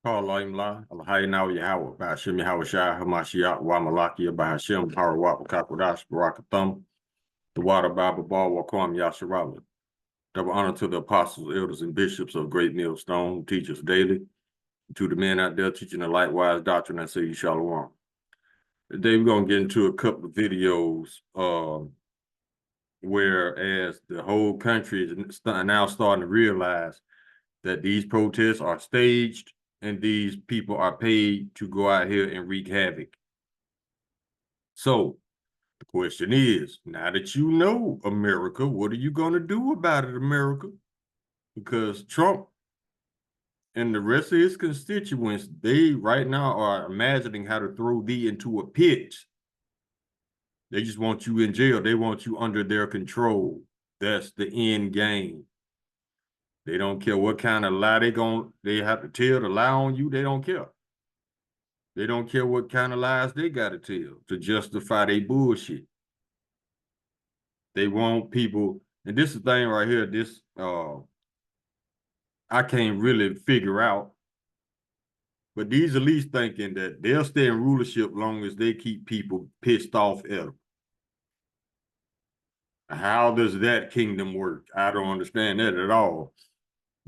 Paul La, Alhaina Yahweh, Bashim Yahweh Shai, Hamashiach, Wamalakia, Bahashim, Harawat, Kakodash, Barakathum, the Water Bible Ball, Wakwam Yasharala. Double honor to the apostles, elders, and bishops of Great Millstone, who teach us daily, to the men out there teaching the likewise doctrine, I say you shalom. Today we're going to get into a couple of videos whereas the whole country is now starting to realize that these protests are staged and these people are paid to go out here and wreak havoc. So the question is, now that you know America, what are you going to do about it, America? Because Trump and the rest of his constituents, they right now are imagining how to throw thee into a pit. They just want you in jail. They want you under their control. That's the end game. They don't care what kind of lie they have to tell to lie on you. They don't care. They don't care what kind of lies they got to tell to justify their bullshit. They want people, and this is the thing right here, this I can't really figure out, but these elites thinking that they'll stay in rulership long as they keep people pissed off at them. How does that kingdom work? I don't understand that at all.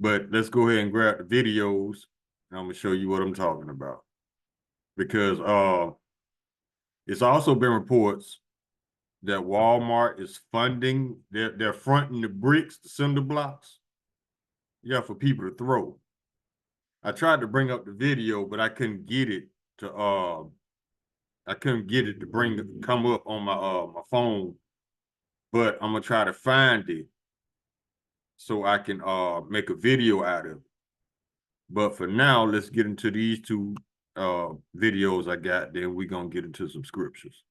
But let's go ahead and grab the videos, and I'm going to show you what I'm talking about. Because it's also been reports that Walmart is funding, they're fronting the bricks, the cinder blocks, for people to throw. I tried to bring up the video, but I couldn't get it to come up on my phone. But I'm gonna try to find it so I can make a video out of it. But for now, let's get into these two videos I got, then we're gonna get into some scriptures.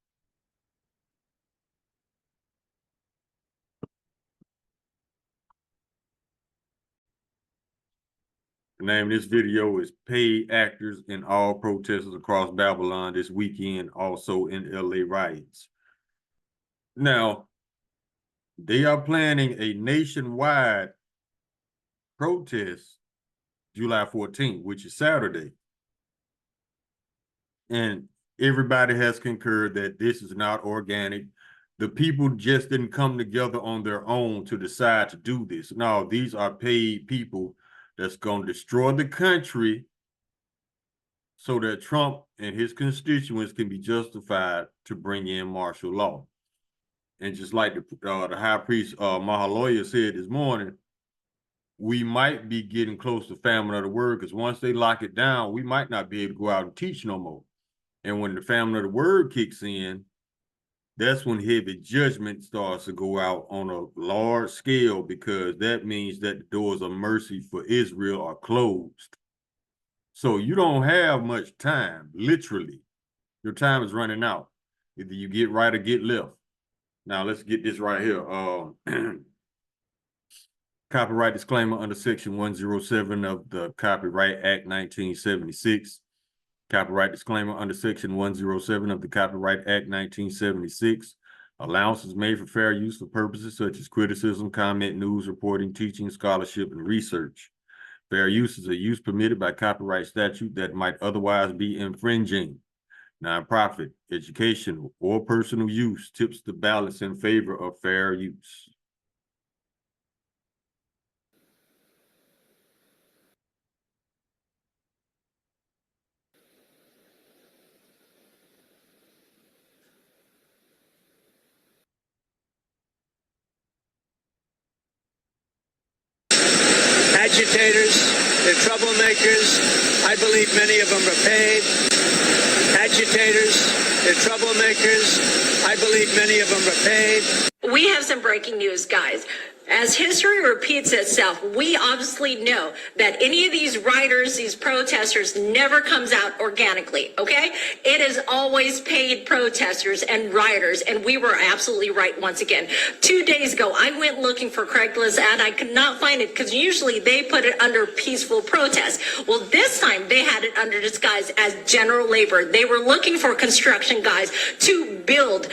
The name of this video is Paid Actors and All Protesters Across Babylon This Weekend, also in LA Riots. Now, they are planning a nationwide protest July 14th, which is Saturday. And everybody has concurred that this is not organic. The people just didn't come together on their own to decide to do this. No, these are paid people that's going to destroy the country so that Trump and his constituents can be justified to bring in martial law. And just like the high priest Mahaloya said this morning, we might be getting close to famine of the word, because once they lock it down, we might not be able to go out and teach no more. And when the famine of the word kicks in, that's when heavy judgment starts to go out on a large scale, because that means that the doors of mercy for Israel are closed. So you don't have much time, literally. Your time is running out. Either you get right or get left. Now let's get this right here. Copyright disclaimer under Section 107 of the Copyright Act 1976. Copyright disclaimer under Section 107 of the Copyright Act 1976. Allowances made for fair use for purposes such as criticism, comment, news, reporting, teaching, scholarship, and research. Fair use is a use permitted by copyright statute that might otherwise be infringing. Nonprofit, educational, or personal use tips the balance in favor of fair use. Agitators, they're troublemakers. I believe many of them are paid. Agitators, they're troublemakers. I believe many of them are paid. We have some breaking news, guys. As history repeats itself, we obviously know that any of these rioters, these protesters, never comes out organically, okay? It is always paid protesters and rioters, and we were absolutely right once again. 2 days ago, I went looking for Craigslist, and I could not find it, because usually they put it under peaceful protest. Well, this time they had it under disguise as general labor. They were looking for construction guys to build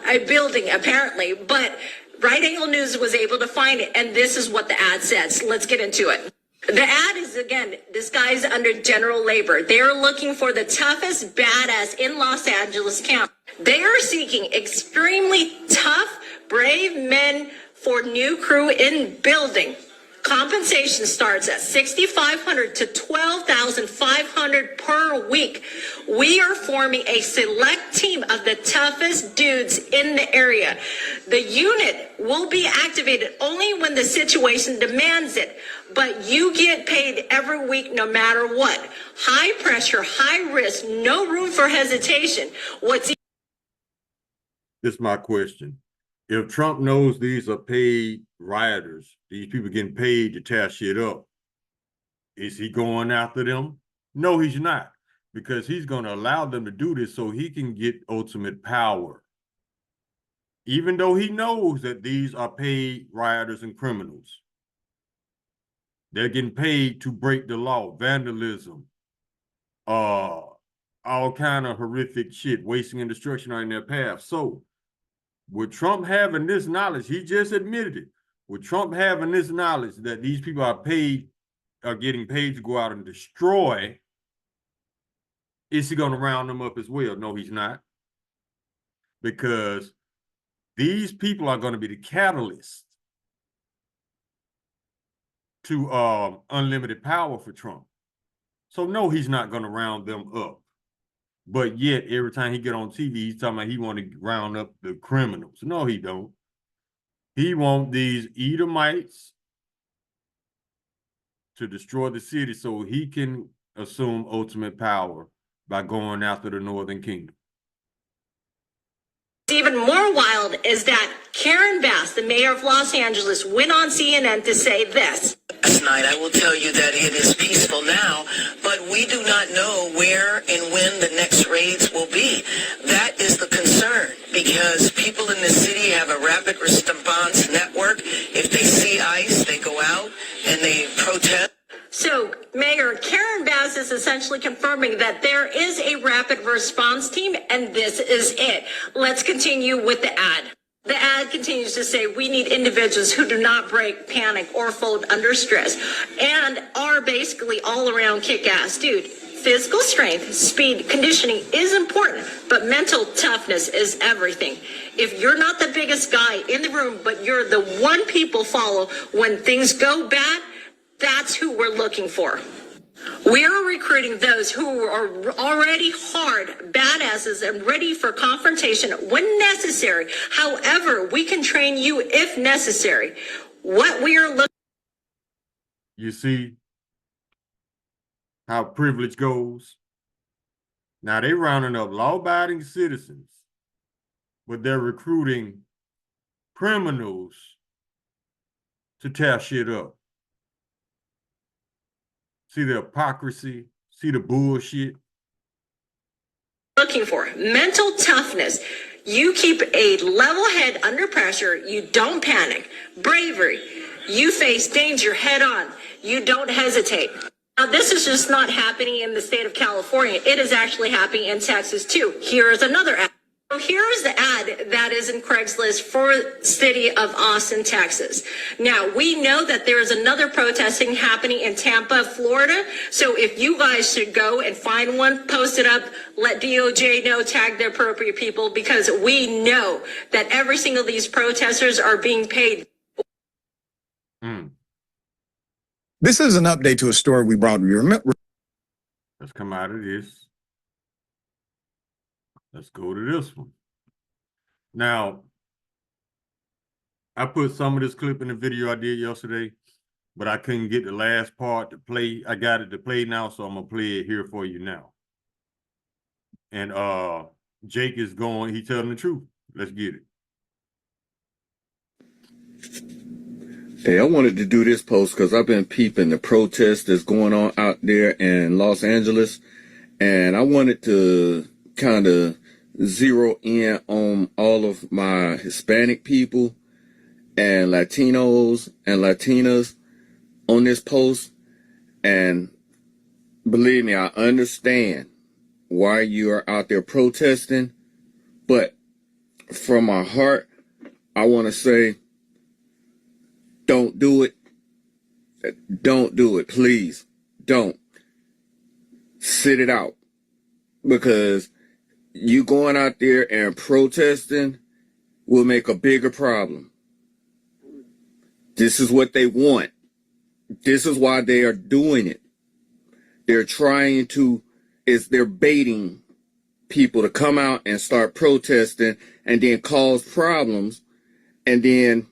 a building, apparently, but Right Angle News was able to find it, and this is what the ad says. Let's get into it. The ad is, again, disguised under general labor. They're looking for the toughest badass in Los Angeles County. They are seeking extremely tough, brave men for new crew in building. Compensation starts at $6,500 to $12,500 per week. We are forming a select team of the toughest dudes in the area. The unit will be activated only when the situation demands it, but you get paid every week no matter what. High pressure, high risk, no room for hesitation. This is my question. If Trump knows these are paid rioters, these people getting paid to tear shit up, is he going after them? No, he's not, because he's going to allow them to do this so he can get ultimate power. Even though he knows that these are paid rioters and criminals. They're getting paid to break the law, vandalism, all kind of horrific shit, wasting and destruction are in their path. So with Trump having this knowledge, he just admitted it. With Trump having this knowledge that these people are getting paid to go out and destroy, is he going to round them up as well? No, he's not. Because these people are going to be the catalyst to unlimited power for Trump. So no, he's not going to round them up. But yet, every time he get on TV, he's talking about he want to round up the criminals. No, he don't. He want these Edomites to destroy the city so he can assume ultimate power by going after the Northern Kingdom. Even more wild is that Karen Bass, the mayor of Los Angeles, went on CNN to say this. Last night, I will tell you that it is peaceful now, but we do not know where and when the next raids will be. That is the concern, because people in the city have a rapid response network. If they see ICE, they go out and they protest. So, Mayor Karen Bass is essentially confirming that there is a rapid response team, and this is it. Let's continue with the ad. The ad continues to say, we need individuals who do not break, panic, or fold under stress, and are basically all-around kick-ass. Dude, physical strength, speed, conditioning is important, but mental toughness is everything. If you're not the biggest guy in the room, but you're the one people follow when things go bad, that's who we're looking for. We are recruiting those who are already hard badasses and ready for confrontation when necessary. However, we can train you if necessary. What we are looking. You see how privilege goes? Now they're rounding up law-abiding citizens, but they're recruiting criminals to tear shit up. See the hypocrisy, see the bullshit. Looking for mental toughness. You keep a level head under pressure. You don't panic. Bravery. You face danger head on. You don't hesitate. Now, this is just not happening in the state of California. It is actually happening in Texas, too. Here is another ad. So here is the ad that is in Craigslist for city of Austin, Texas. Now, we know that there is another protesting happening in Tampa, Florida. So if you guys should go and find one, post it up, let DOJ know, tag the appropriate people, because we know that every single of these protesters are being paid. This is an update to a story we brought you. Remember? Let's come out of this. Let's go to this one. Now, I put some of this clip in the video I did yesterday, but I couldn't get the last part to play. I got it to play now, so I'm going to play it here for you now. And Jake is going, he's telling the truth. Let's get it. Hey, I wanted to do this post because I've been peeping the protest that's going on out there in Los Angeles, and I wanted to kind of zero in on all of my Hispanic people and Latinos and Latinas on this post. And believe me, I understand why you are out there protesting, but from my heart, I want to say, don't do it. Don't do it, please. Don't. Sit it out. Because you going out there and protesting will make a bigger problem. This is what they want. This is why they are doing it. They're they're baiting people to come out and start protesting and then cause problems. And then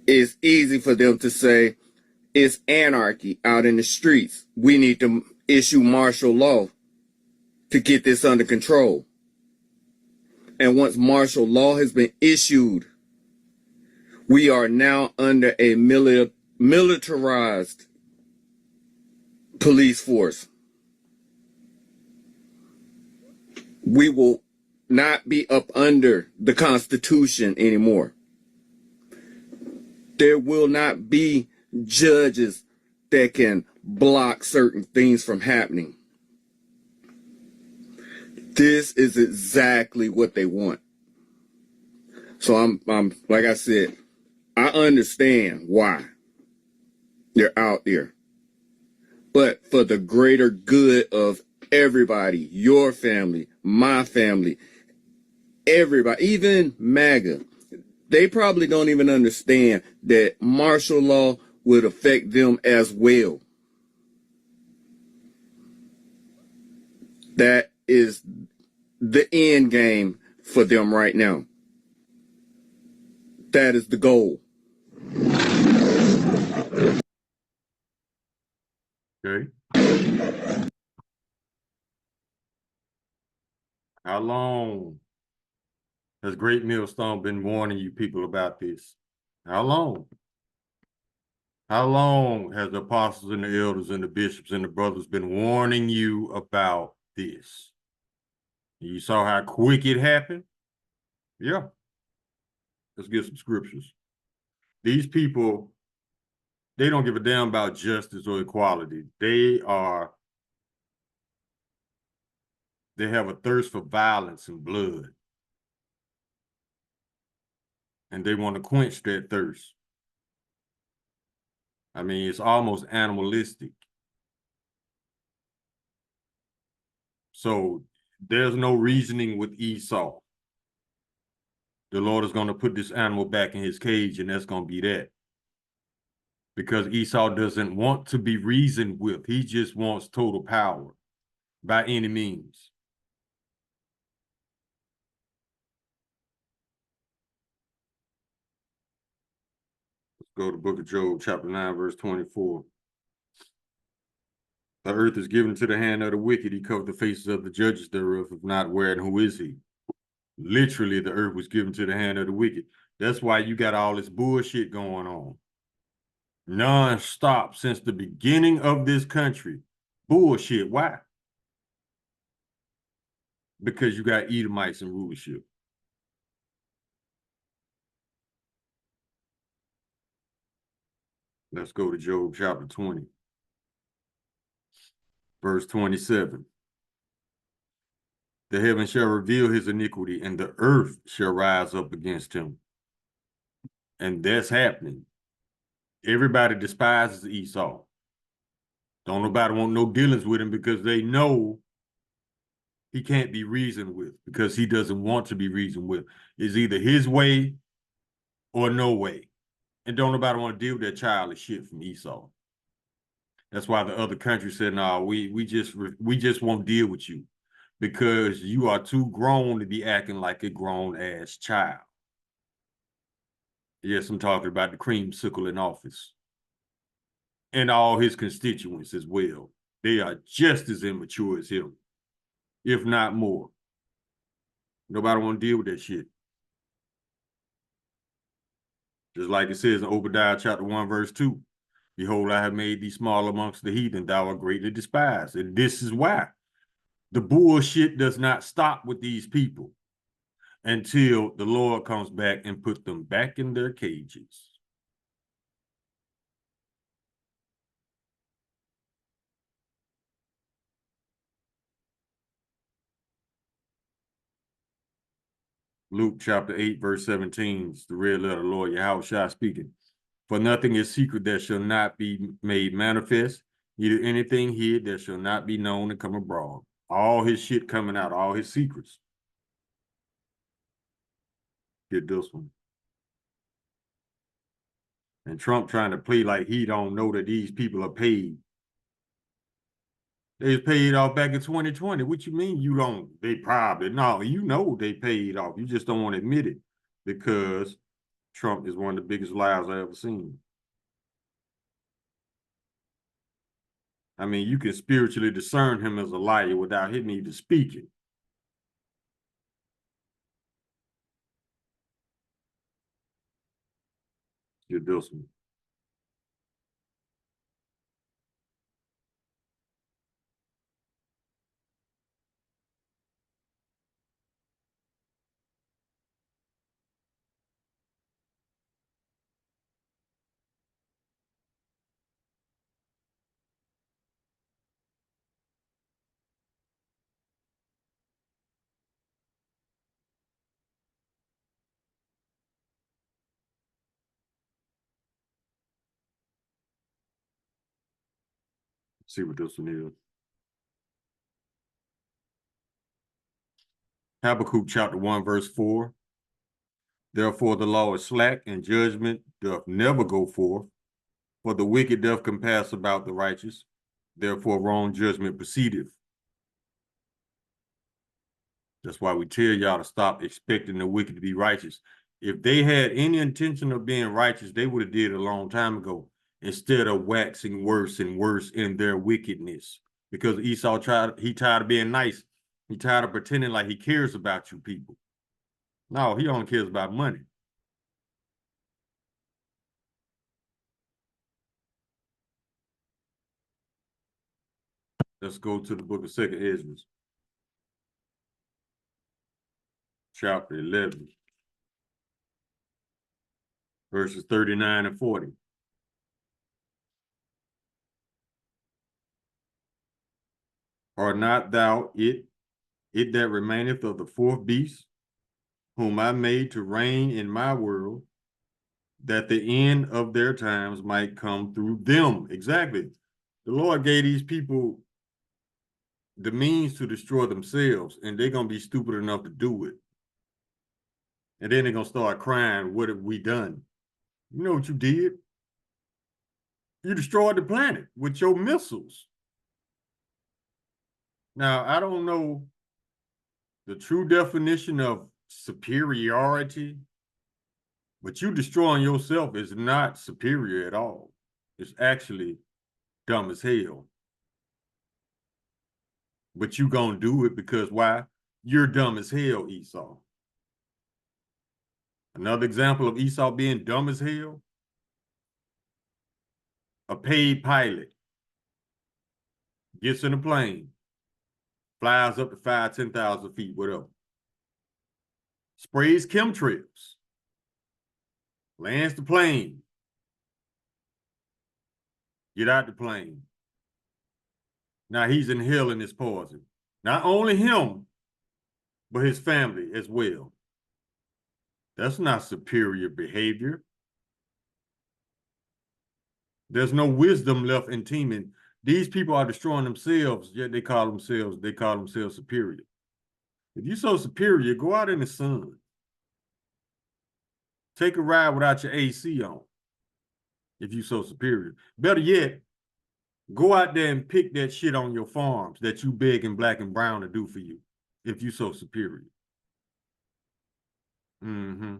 it's easy for them to say it's anarchy out in the streets. We need to issue martial law to get this under control. And once martial law has been issued, we are now under a militarized police force. We will not be up under the Constitution anymore. There will not be judges that can block certain things from happening. This is exactly what they want. So I'm like I said, I understand why they're out there. But for the greater good of everybody, your family, my family, everybody, even MAGA, they probably don't even understand that martial law would affect them as well. That is the end game for them right now. That is the goal. Okay. How long has Great Millstone been warning you people about this? How long? How long has the apostles and the elders and the bishops and the brothers been warning you about this? You saw how quick it happened? Yeah. Let's get some scriptures. These people, they don't give a damn about justice or equality. They have a thirst for violence and blood. And they want to quench that thirst. I mean, it's almost animalistic. So there's no reasoning with Esau. The Lord is going to put this animal back in his cage, and that's going to be that. Because Esau doesn't want to be reasoned with. He just wants total power by any means. Let's go to the book of Job, chapter 9, verse 24. The earth is given to the hand of the wicked. He covered the faces of the judges thereof, if not where and who is he? Literally, the earth was given to the hand of the wicked. That's why you got all this bullshit going on. Non-stop since the beginning of this country. Bullshit. Why? Because you got Edomites in rulership. Let's go to Job chapter 20. Verse 27. The heaven shall reveal his iniquity, and the earth shall rise up against him. And that's happening. Everybody despises Esau. Don't nobody want no dealings with him because they know he can't be reasoned with, because he doesn't want to be reasoned with. It's either his way or no way. And don't nobody want to deal with that childish shit from Esau. That's why the other countries said, no, we just won't deal with you because you are too grown to be acting like a grown-ass child. Yes, I'm talking about the creamsicle in office. And all his constituents as well. They are just as immature as him, if not more. Nobody want to deal with that shit. Just like it says in Obadiah chapter 1, verse 2. Behold, I have made thee small amongst the heathen, thou art greatly despised. And this is why. The bullshit does not stop with these people until the Lord comes back and put them back in their cages. Luke chapter 8, verse 17 is the red letter Lord Yahushua speaking. For nothing is secret that shall not be made manifest, neither anything hid that shall not be known and come abroad. All his shit coming out, all his secrets. Get this one. And Trump trying to play like he don't know that these people are paid. They was paid off back in 2020. What you mean you don't? They probably, no, you know they paid off. You just don't want to admit it because Trump is one of the biggest liars I ever seen. I mean, you can spiritually discern him as a liar without him even speaking. Get this one. See what this one is. Habakkuk chapter 1, verse 4. Therefore the law is slack, and judgment doth never go forth. For the wicked doth compass about the righteous. Therefore wrong judgment proceedeth. That's why we tell y'all to stop expecting the wicked to be righteous. If they had any intention of being righteous, they would have did it a long time ago, instead of waxing worse and worse in their wickedness. Because Esau tired of being nice. He tired of pretending like he cares about you people. No, he only cares about money. Let's go to the book of 2nd Ezra, chapter 11, verses 39 and 40. Art not thou it that remaineth of the fourth beast, whom I made to reign in my world, that the end of their times might come through them? Exactly. The Lord gave these people the means to destroy themselves, and they're going to be stupid enough to do it. And then they're going to start crying, what have we done? You know what you did? You destroyed the planet with your missiles. Now, I don't know the true definition of superiority, but you destroying yourself is not superior at all. It's actually dumb as hell. But you gonna do it because why? You're dumb as hell, Esau. Another example of Esau being dumb as hell, a paid pilot gets in a plane, flies up to 5,000, 10,000 feet, whatever, sprays chemtrails, lands the plane, get out the plane. Now he's inhaling this poison. Not only him, but his family as well. That's not superior behavior. There's no wisdom left in teaming. These people are destroying themselves, yet they call themselves superior. If you're so superior, go out in the sun. Take a ride without your AC on. If you're so superior. Better yet, go out there and pick that shit on your farms that you big and black and brown to do for you. If you're so superior. Mm-hmm.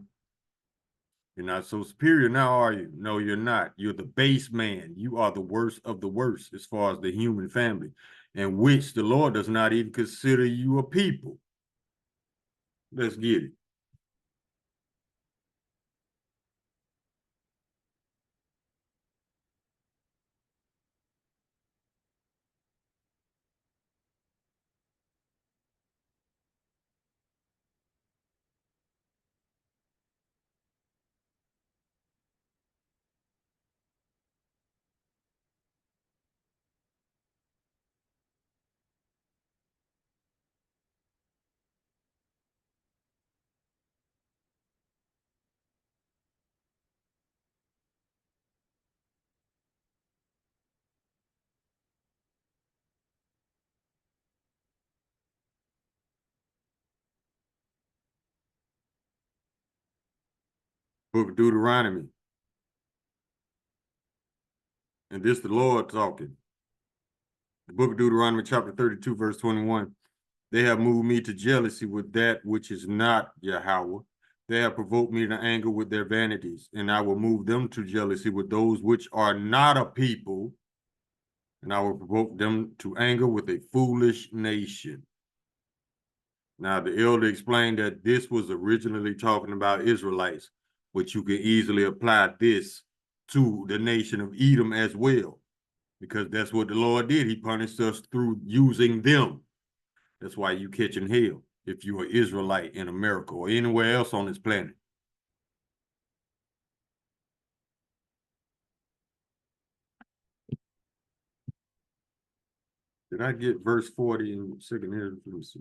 You're not so superior now, are you? No, you're not. You're the base man. You are the worst of the worst as far as the human family, in which the Lord does not even consider you a people. Let's get it. Book of Deuteronomy. And this the Lord talking. The book of Deuteronomy, chapter 32, verse 21. They have moved me to jealousy with that which is not Yahweh. They have provoked me to anger with their vanities, and I will move them to jealousy with those which are not a people, and I will provoke them to anger with a foolish nation. Now, the elder explained that this was originally talking about Israelites, but you can easily apply this to the nation of Edom as well, because that's what the Lord did. He punished us through using them. That's why you catching hell if you're an Israelite in America or anywhere else on this planet. Did I get verse 40 in second Ezra? Let me see.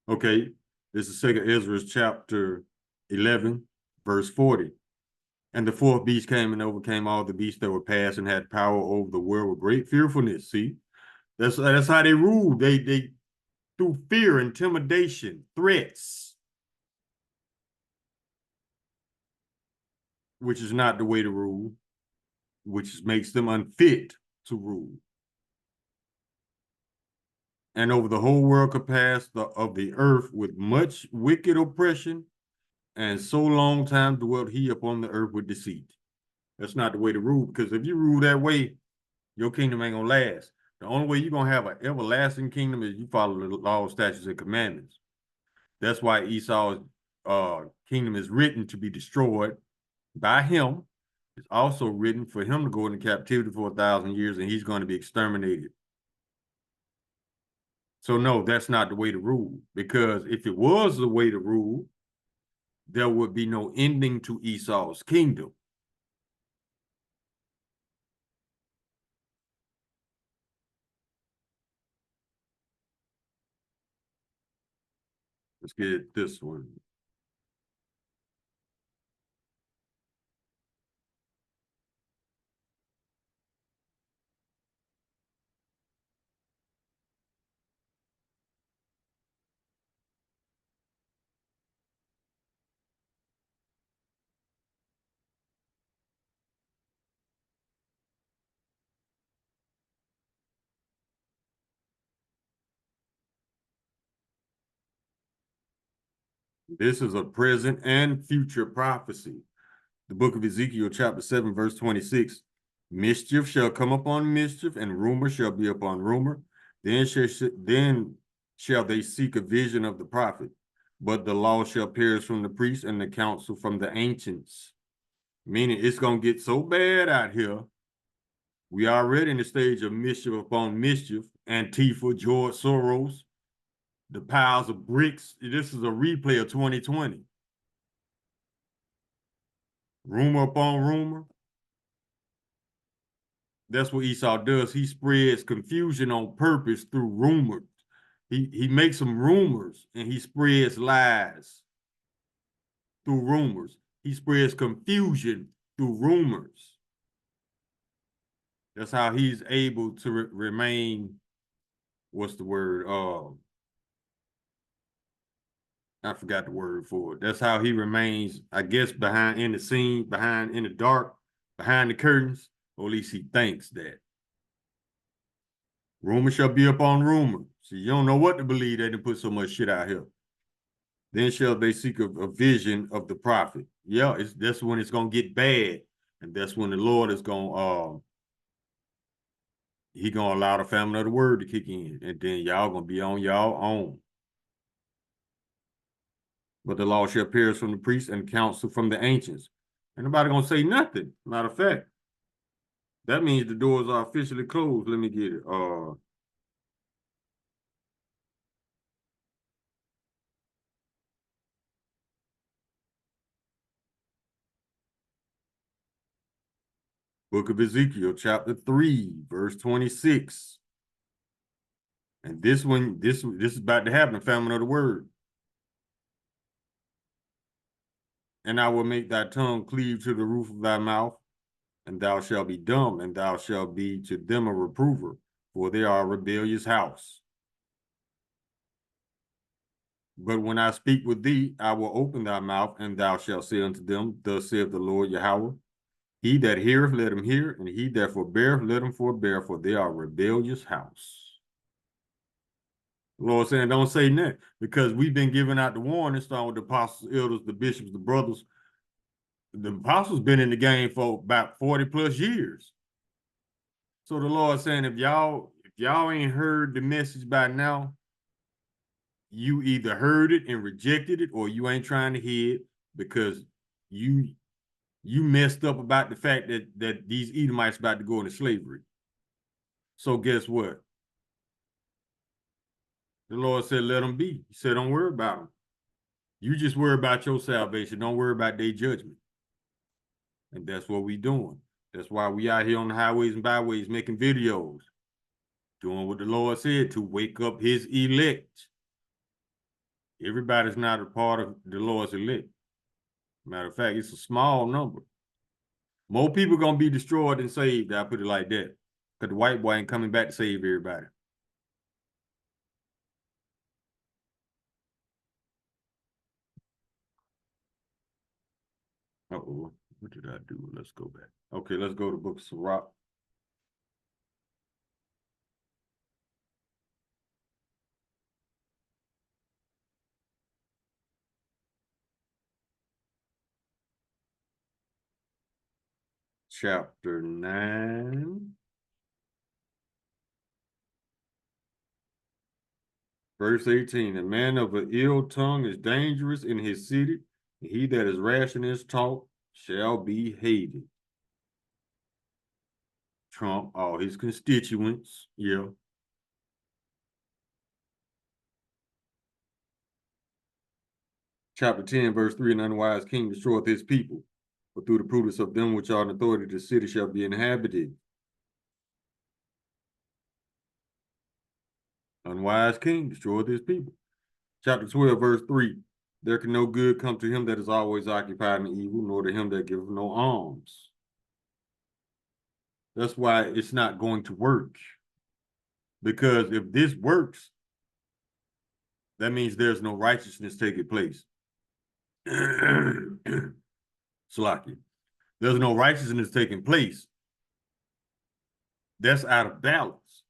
Okay, this is second Ezra chapter 11, verse 40. And the fourth beast came and overcame all the beasts that were past and had power over the world with great fearfulness. See, that's how they ruled. They through fear, intimidation, threats, which is not the way to rule, which makes them unfit to rule. And over the whole world compassed of the earth with much wicked oppression, and so long time dwelt he upon the earth with deceit. That's not the way to rule, because if you rule that way, your kingdom ain't gonna last. The only way you're gonna have an everlasting kingdom is you follow the laws, statutes, and commandments. That's why Esau's kingdom is written to be destroyed by him. It's also written for him to go into captivity for 1,000 years, and he's going to be exterminated. So no, that's not the way to rule, because if it was the way to rule, there would be no ending to Esau's kingdom. Let's get this one. This is a present and future prophecy. The book of Ezekiel, chapter 7, verse 26. Mischief shall come upon mischief, and rumor shall be upon rumor. Then shall they seek a vision of the prophet, but the law shall perish from the priests and the counsel from the ancients. Meaning it's going to get so bad out here. We are already in the stage of mischief upon mischief. Antifa, George Soros, the piles of bricks. This is a replay of 2020. Rumor upon rumor. That's what Esau does. He spreads confusion on purpose through rumors. He makes some rumors and he spreads lies through rumors. He spreads confusion through rumors. That's how he's able to remain, what's the word? I forgot the word for it. That's how he remains, I guess, behind in the scene, behind in the dark, behind the curtains, or at least he thinks that. Rumor shall be upon rumor. See, you don't know what to believe. They didn't put so much shit out here. Then shall they seek a vision of the prophet. Yeah, that's when it's gonna get bad, and that's when the Lord is gonna he gonna allow the famine of the word to kick in, and then y'all gonna be on y'all own. But the law shall perish from the priests and counsel from the ancients. Ain't nobody gonna say nothing. Matter of fact, that means the doors are officially closed. Let me get it. Book of Ezekiel, chapter 3, verse 26. And this one, this is about to happen, the famine of the word. And I will make thy tongue cleave to the roof of thy mouth, and thou shalt be dumb, and thou shalt be to them a reprover, for they are a rebellious house. But when I speak with thee, I will open thy mouth, and thou shalt say unto them, Thus saith the Lord Yahweh. He that heareth, let him hear, and he that forbeareth, let him forbear, for they are a rebellious house. The Lord saying, don't say nothing, because we've been giving out the warning, starting with the apostles, elders, the bishops, the brothers. The apostles been in the game for about 40 plus years. So the Lord saying, if y'all ain't heard the message by now, you either heard it and rejected it, or you ain't trying to hear it because you messed up about the fact that these Edomites about to go into slavery. So guess what? The Lord said, let them be. He said, don't worry about them. You just worry about your salvation. Don't worry about their judgment. And that's what we doing. That's why we out here on the highways and byways making videos, doing what the Lord said to wake up his elect. Everybody's not a part of the Lord's elect. Matter of fact, it's a small number. More people gonna be destroyed than saved. I put it like that, because the white boy ain't coming back to save everybody. Uh-oh, what did I do? Let's go back. Okay, let's go to the book of Sirach. Chapter 9. Verse 18, a man of an ill tongue is dangerous in his city, and he that is rash in his talk shall be hated. Trump, all his constituents, yeah. Chapter 10, verse 3, an unwise king destroyeth his people, but through the prudence of them which are in authority, the city shall be inhabited. Unwise king destroyeth his people. Chapter 12, verse 3, there can no good come to him that is always occupied in evil, nor to him that giveth no alms. That's why it's not going to work. Because if this works, that means there's no righteousness taking place. Slacky. There's no righteousness taking place. That's out of balance.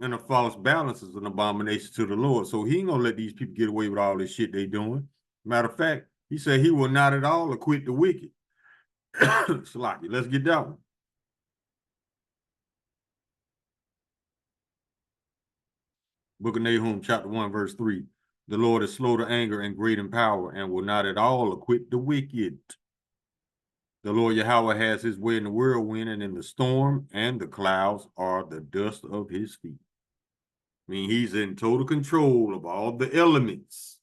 And a false balance is an abomination to the Lord. So he ain't gonna let these people get away with all this shit they doing. Matter of fact, he said he will not at all acquit the wicked. Slacky. Let's get that one. Book of Nahum, chapter 1, verse 3. The Lord is slow to anger and great in power, and will not at all acquit the wicked. The Lord Yahweh has his way in the whirlwind and in the storm, and the clouds are the dust of his feet. I mean, he's in total control of all the elements.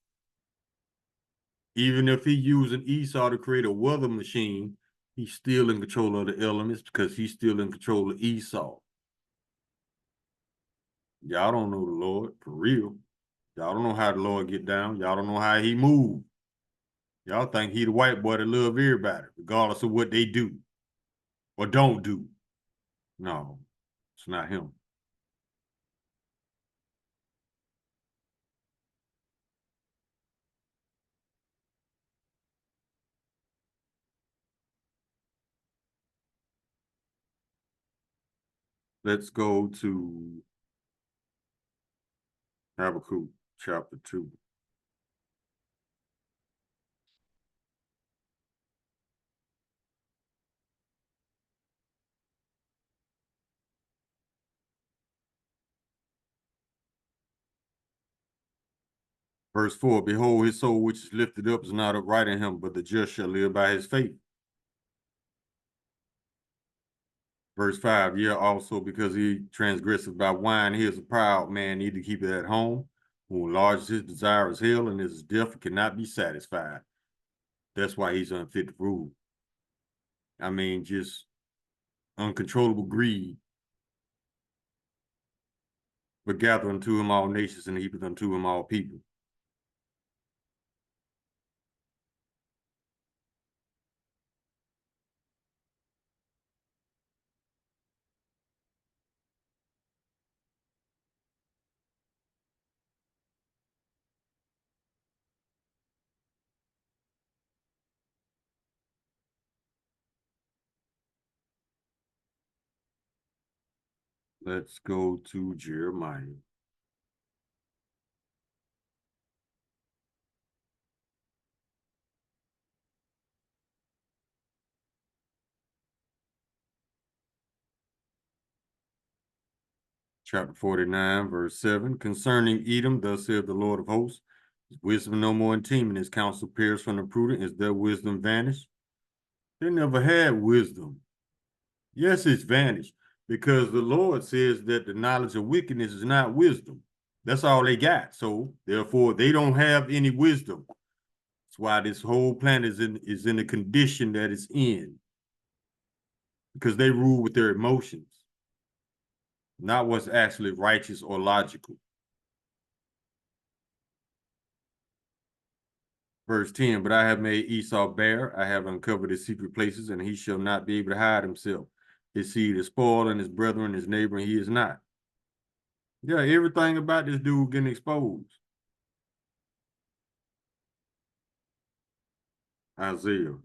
Even if he using Esau to create a weather machine, he's still in control of the elements because he's still in control of Esau. Y'all don't know the Lord for real. Y'all don't know how the Lord get down. Y'all don't know how he move. Y'all think he the white boy that love everybody, regardless of what they do or don't do. No, it's not him. Let's go to Habakkuk chapter 2. Verse 4, behold, his soul which is lifted up is not upright in him, but the just shall live by his faith. Verse 5, yea, also because he transgresseth by wine, he is a proud man, need to keep it at home, who enlarges his desire is hell, and his death cannot be satisfied. That's why he's unfit to rule. I mean, just uncontrollable greed. But gather unto him all nations, and heapeth unto him all people. Let's go to Jeremiah. Chapter 49, verse 7. Concerning Edom, thus saith the Lord of hosts, is wisdom no more in team, and his counsel peers from the prudent. Is their wisdom vanished? They never had wisdom. Yes, it's vanished, because the Lord says that the knowledge of wickedness is not wisdom. That's all they got. So therefore, they don't have any wisdom. That's why this whole planet is in the condition that it's in. Because they rule with their emotions, not what's actually righteous or logical. Verse 10, but I have made Esau bare, I have uncovered his secret places, and he shall not be able to hide himself. His seed is spoiled, and his brethren, his neighbor, and he is not. Yeah, everything about this dude getting exposed. Isaiah.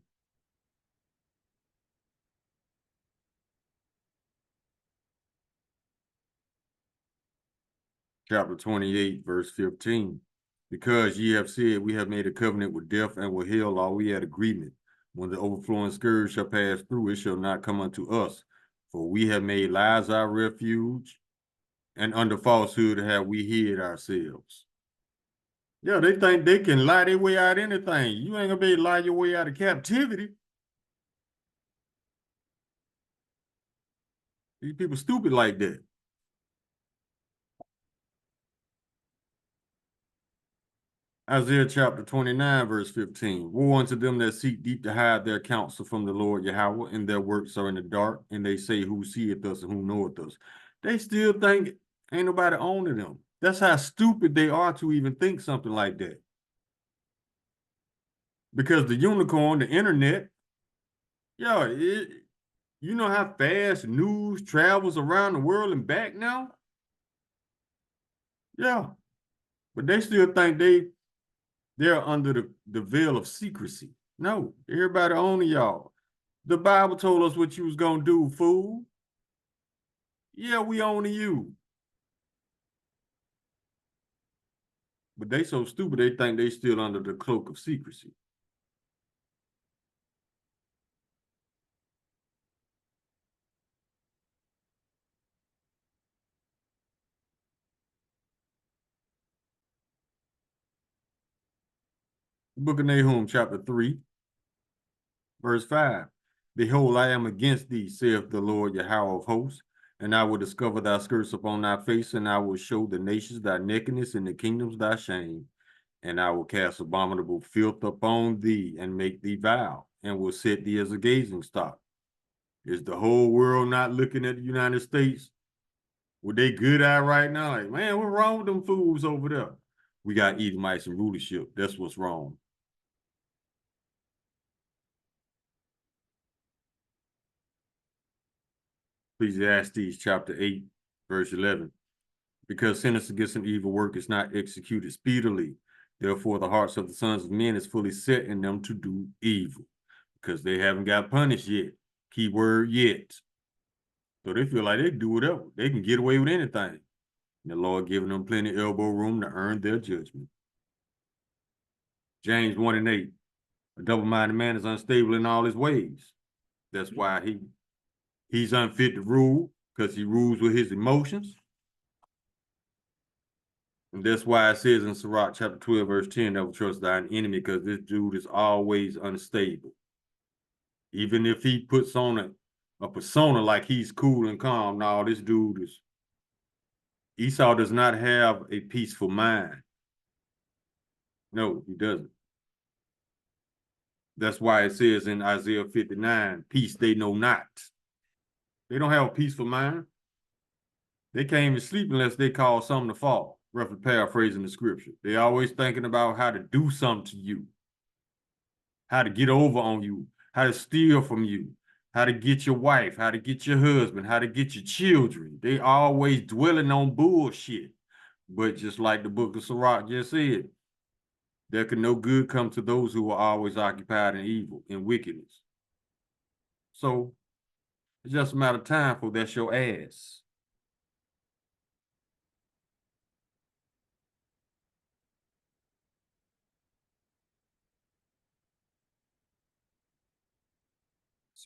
Chapter 28, verse 15. Because ye have said, we have made a covenant with death, and with hell are we at agreement. When the overflowing scourge shall pass through, it shall not come unto us. For we have made lies our refuge, and under falsehood have we hid ourselves. Yeah, they think they can lie their way out of anything. You ain't gonna be able to lie your way out of captivity. These people stupid like that. Isaiah chapter 29, verse 15. Woe unto them that seek deep to hide their counsel from the Lord Yahweh, and their works are in the dark, and they say, who seeth us and who knoweth us? They still think ain't nobody owning them. That's how stupid they are to even think something like that. Because the unicorn, the internet, yo, you know how fast news travels around the world and back now? Yeah. But they still think they're under the veil of secrecy. No, everybody owning y'all. The Bible told us what you was gonna do, fool. Yeah, we owning you. But they so stupid they think they still under the cloak of secrecy. Book of Nahum, chapter 3, verse 5. Behold, I am against thee, saith the Lord Yahweh of hosts, and I will discover thy skirts upon thy face, and I will show the nations thy nakedness, and the kingdoms thy shame. And I will cast abominable filth upon thee, and make thee vile, and will set thee as a gazing stock. Is the whole world not looking at the United States? Would they good eye right now? Like, man, what's wrong with them fools over there? We got Edomites and rulership. That's what's wrong. Ecclesiastes chapter 8, verse 11. Because sentence against an evil work is not executed speedily. Therefore, the hearts of the sons of men is fully set in them to do evil, because they haven't got punished yet. Keyword yet. So they feel like they can do whatever. They can get away with anything. And the Lord giving them plenty of elbow room to earn their judgment. James 1 and 8. A double-minded man is unstable in all his ways. That's why he's unfit to rule, because he rules with his emotions. And that's why it says in Sirach chapter 12, verse 10, never trust thine enemy, because this dude is always unstable. Even if he puts on a persona like he's cool and calm, no, this dude is, Esau does not have a peaceful mind. No, he doesn't. That's why it says in Isaiah 59, peace they know not. They don't have a peaceful mind. They can't even sleep unless they call something to fall, roughly paraphrasing the scripture. They're always thinking about how to do something to you, how to get over on you, how to steal from you, how to get your wife, how to get your husband, how to get your children. They always dwelling on bullshit. But just like the book of Sirach just said, there can no good come to those who are always occupied in evil and wickedness. So it's just a matter of time for that's your ass.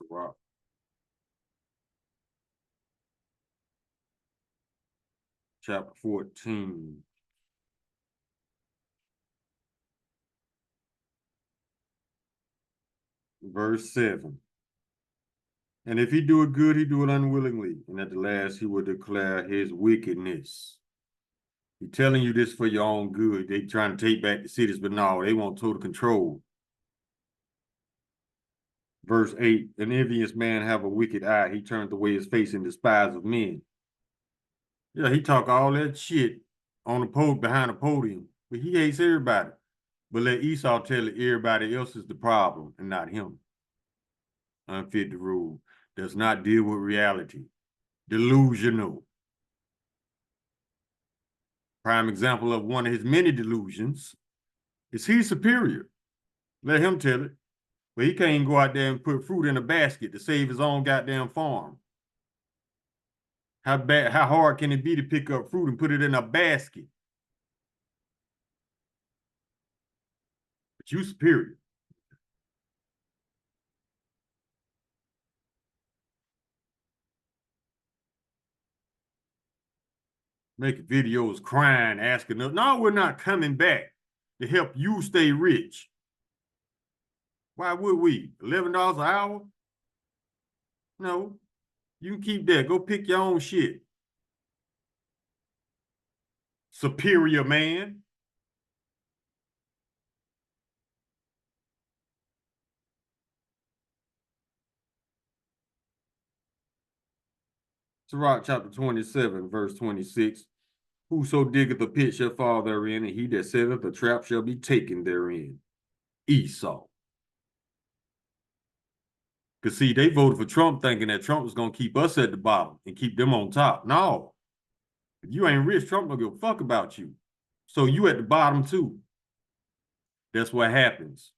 Sirach. Chapter 14. Verse 7. And if he do it good, he do it unwillingly. And at the last, he will declare his wickedness. He's telling you this for your own good. They trying to take back the cities, but no, they want total control. Verse 8, an envious man have a wicked eye. He turneth away his face in despise of men. Yeah, he talk all that shit on the podium, behind the podium, but he hates everybody. But let Esau tell it everybody else is the problem and not him. Unfit to rule. Does not deal with reality. Delusional. Prime example of one of his many delusions is he's superior. Let him tell it. But he can't go out there and put fruit in a basket to save his own goddamn farm. How hard can it be to pick up fruit and put it in a basket? But you superior. Making videos crying, asking us, no, we're not coming back to help you stay rich. Why would we? $11 an hour? No, you can keep that. Go pick your own shit. Superior man. Sirach chapter 27, verse 26. Whoso diggeth a pit shall fall therein, and he that setteth a trap shall be taken therein. Esau. Because see, they voted for Trump thinking that Trump was going to keep us at the bottom and keep them on top. No. If you ain't rich, Trump don't give a fuck about you. So you at the bottom too. That's what happens.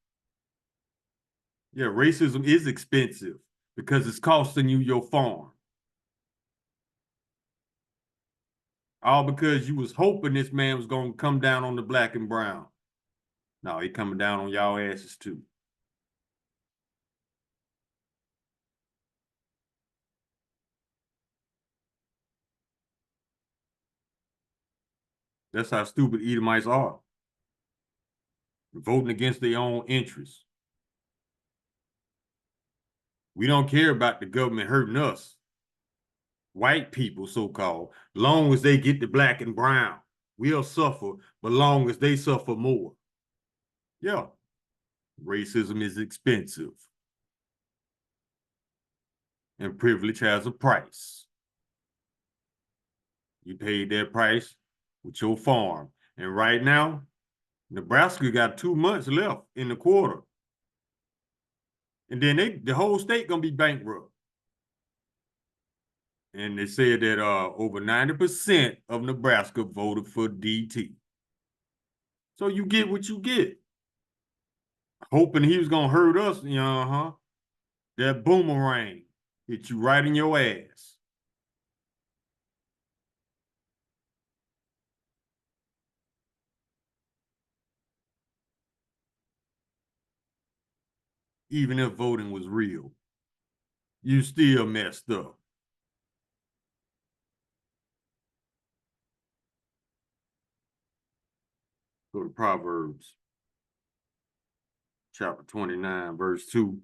Yeah, racism is expensive because it's costing you your farm. All because you was hoping this man was going to come down on the black and brown. No, he coming down on y'all asses too. That's how stupid Edomites are. Voting against their own interests. We don't care about the government hurting us. White people, so-called, long as they get the black and brown. We'll suffer, but long as they suffer more. Yeah, racism is expensive. And privilege has a price. You paid that price with your farm. And right now, Nebraska got 2 months left in the quarter. And then the whole state gonna be bankrupt. And they said that over 90% of Nebraska voted for DT. So you get what you get. Hoping he was gonna hurt us, that boomerang hit you right in your ass. Even if voting was real, you still messed up. Go to Proverbs chapter 29, verse 2.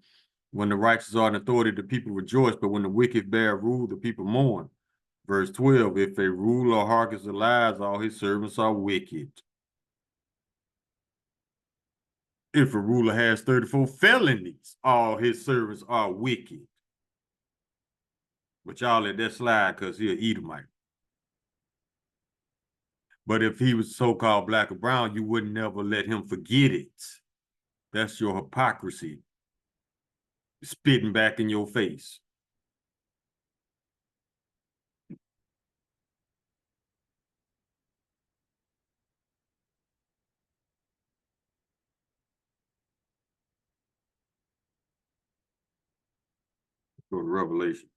When the righteous are in authority, the people rejoice, but when the wicked bear rule, the people mourn. Verse 12, if a ruler hearkens to lies, all his servants are wicked. If a ruler has 34 felonies, all his servants are wicked. But y'all let that slide because he's an Edomite. But if he was so-called black or brown, you would never let him forget it. That's your hypocrisy. Spitting back in your face. Go to Revelation.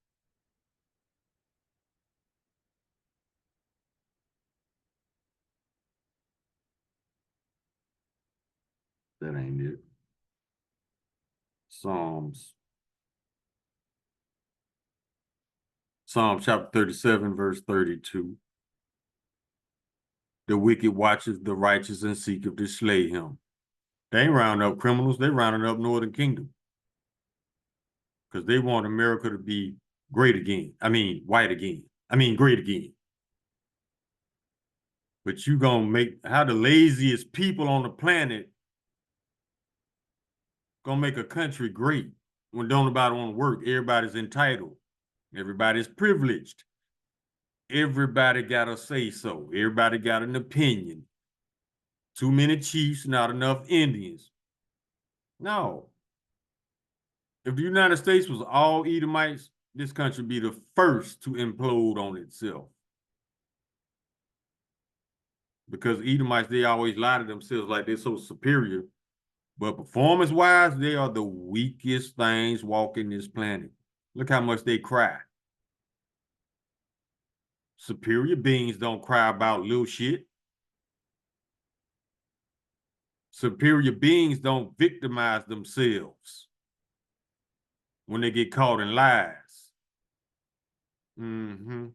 That ain't it. Psalms Psalm chapter 37, verse 32. The wicked watches the righteous and seeketh to slay him. They ain't rounding up criminals. They rounding up Northern Kingdom. Because they want America to be great again. I mean, white again. I mean, great again. But you gonna make how the laziest people on the planet gonna make a country great when don't nobody want to work. Everybody's entitled. Everybody's privileged. Everybody got to say so. Everybody got an opinion. Too many chiefs, not enough Indians. No. If the United States was all Edomites, this country would be the first to implode on itself. Because Edomites, they always lie to themselves like they're so superior. But performance-wise, they are the weakest things walking this planet. Look how much they cry. Superior beings don't cry about little shit. Superior beings don't victimize themselves when they get caught in lies. Mm-hmm.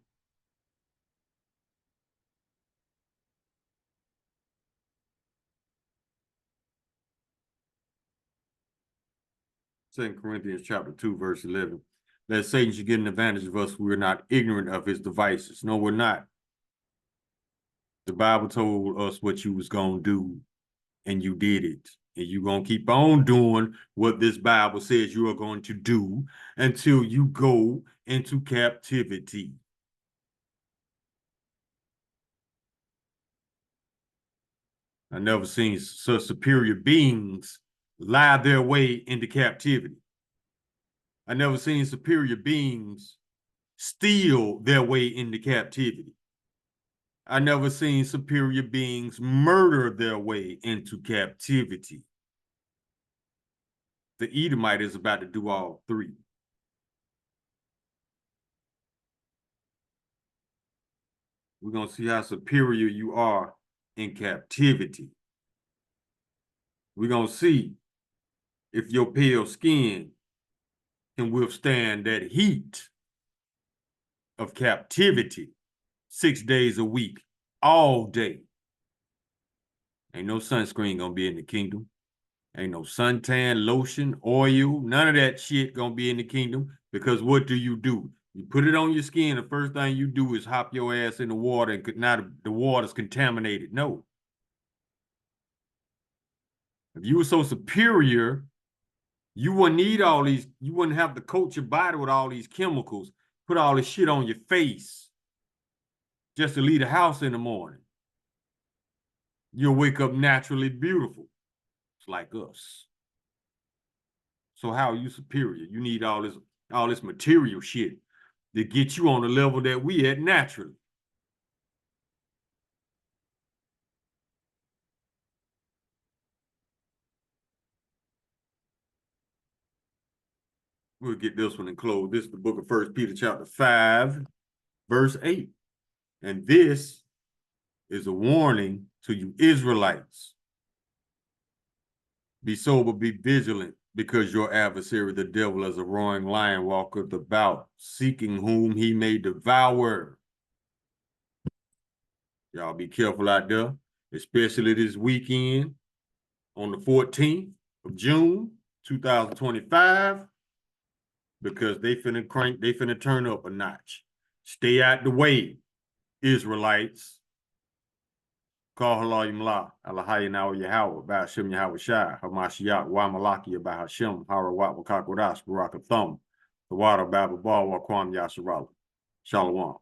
Second Corinthians chapter 2, verse 11. That Satan should get an advantage of us. We're not ignorant of his devices. No, we're not. The Bible told us what you was going to do, and you did it. And you're going to keep on doing what this Bible says you are going to do until you go into captivity. I never seen such superior beings lie their way into captivity. I never seen superior beings steal their way into captivity. I never seen superior beings murder their way into captivity. The Edomite is about to do all three. We're going to see how superior you are in captivity. We're going to see if your pale skin can withstand that heat of captivity 6 days a week, all day. Ain't no sunscreen gonna be in the kingdom. Ain't no suntan, lotion, oil, none of that shit gonna be in the kingdom, because what do? You put it on your skin, the first thing you do is hop your ass in the water, and now the water's contaminated. No. If you were so superior, you wouldn't need all these, you wouldn't have to coat your body with all these chemicals, put all this shit on your face just to leave the house in the morning. You'll wake up naturally beautiful. It's like us. So how are you superior? You need all this material shit to get you on the level that we at naturally. We'll get this one and close. This is the book of 1 Peter chapter 5, verse 8. And this is a warning to you Israelites. Be sober, be vigilant, because your adversary, the devil, as a roaring lion, walketh about, seeking whom he may devour. Y'all be careful out there, especially this weekend on the 14th of June, 2025, because they finna turn up a notch. Stay out the way, Israelites. Call Halayim La, Alahayinawa Yahweh, Ba'ashem Yahweh Shai, Hamashiach, Wamalaki, Bahashem, Harawat, Wakakodas, Barakathum, the water, Bababal, Wakwam Yasharala. Shalom.